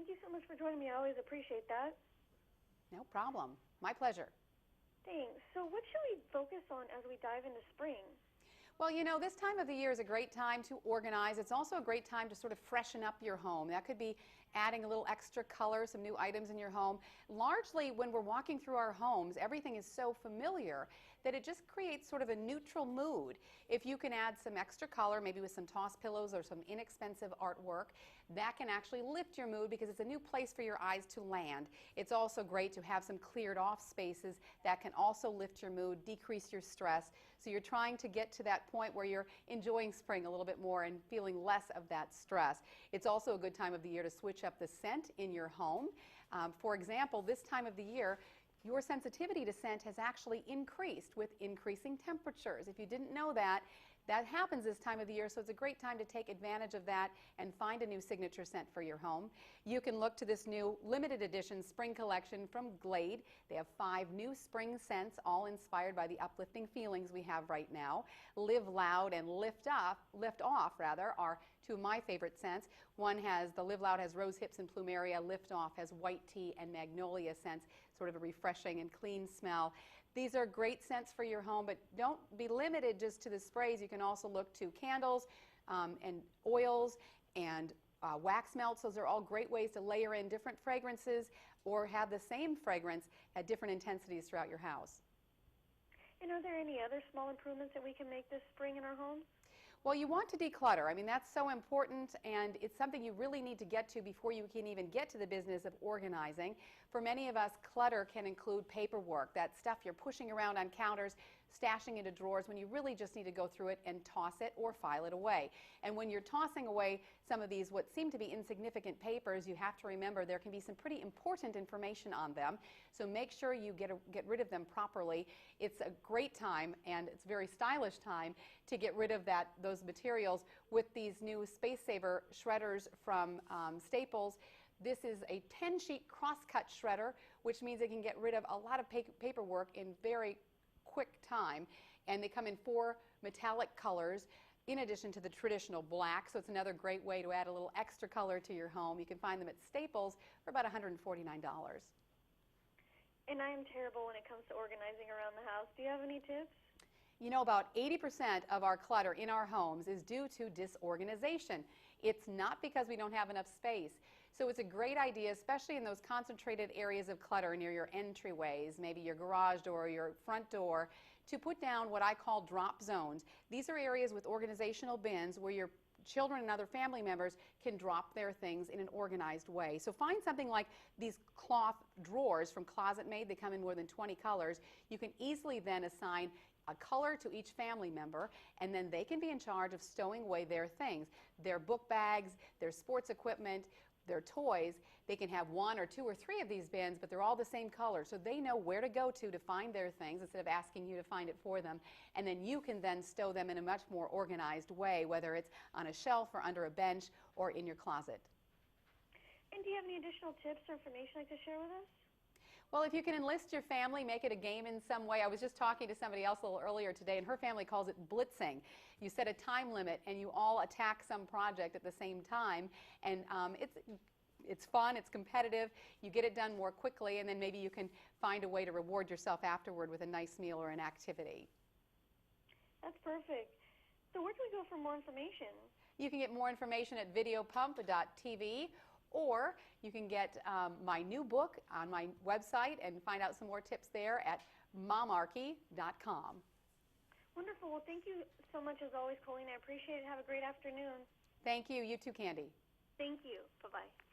Thank you so much for joining me. I always appreciate that. No problem. My pleasure. Thanks. So what should we focus on as we dive into spring? Well, you know, this time of the year is a great time to organize. It's also a great time to sort of freshen up your home. That could be adding a little extra color, some new items in your home. Largely, when we're walking through our homes, everything is so familiar that it just creates sort of a neutral mood. If you can add some extra color, maybe with some toss pillows or some inexpensive artwork, that can actually lift your mood because it's a new place for your eyes to land. It's also great to have some cleared off spaces that can also lift your mood, decrease your stress. So you're trying to get to that point where you're enjoying spring a little bit more and feeling less of that stress. It's also a good time of the year to switch up the scent in your home. For example, this time of the year, your sensitivity to scent has actually increased with increasing temperatures. If you didn't know that, that happens this time of the year, so it's a great time to take advantage of that and find a new signature scent for your home. You can look to this new limited edition spring collection from Glade. They have 5 new spring scents, all inspired by the uplifting feelings we have right now. Live Loud and Lift Off are 2 of my favorite scents. One has, the Live Loud has rose hips and plumeria. Lift Off has white tea and magnolia scents, sort of a refreshing and clean smell. These are great scents for your home, but don't be limited just to the sprays. You can also look to candles and oils and wax melts. Those are all great ways to layer in different fragrances or have the same fragrance at different intensities throughout your house. And are there any other small improvements that we can make this spring in our homes? Well, you want to declutter. I mean, that's so important, and it's something you really need to get to before you can even get to the business of organizing. For many of us, clutter can include paperwork, that stuff you're pushing around on counters, stashing into drawers when you really just need to go through it and toss it or file it away. And when you're tossing away some of these what seem to be insignificant papers, you have to remember there can be some pretty important information on them. So make sure you get rid of them properly. It's a great time, and it's a very stylish time to get rid of those materials with these new Space Saver shredders from Staples. This is a 10-sheet cross-cut shredder, which means it can get rid of a lot of paperwork in very quick time. And they come in 4 metallic colors in addition to the traditional black, so it's another great way to add a little extra color to your home. You can find them at Staples for about $149. And I am terrible when it comes to organizing around the house. Do you have any tips? You know, about 80% of our clutter in our homes is due to disorganization. It's not because we don't have enough space. So it's a great idea, especially in those concentrated areas of clutter near your entryways, maybe your garage door or your front door, to put down what I call drop zones. These are areas with organizational bins where your children and other family members can drop their things in an organized way. So find something like these cloth drawers from Closet Made. They come in more than 20 colors. You can easily then assign a color to each family member, and then they can be in charge of stowing away their things, their book bags, their sports equipment, their toys. They can have 1 or 2 or 3 of these bins, but they're all the same color, so they know where to go to find their things instead of asking you to find it for them. And then you can then stow them in a much more organized way, whether it's on a shelf or under a bench or in your closet. And do you have any additional tips or information you'd like to share with us? Well, if you can enlist your family, make it a game in some way. I was just talking to somebody else a little earlier today, and her family calls it blitzing. You set a time limit, and you all attack some project at the same time, and it's fun, it's competitive, you get it done more quickly, and then maybe you can find a way to reward yourself afterward with a nice meal or an activity. That's perfect. So where can we go for more information? You can get more information at videopump.tv, or you can get my new book on my website and find out some more tips there at momarchy.com. Wonderful. Well, thank you so much as always, Colleen. I appreciate it. Have a great afternoon. Thank you. You too, Candy. Thank you. Bye-bye.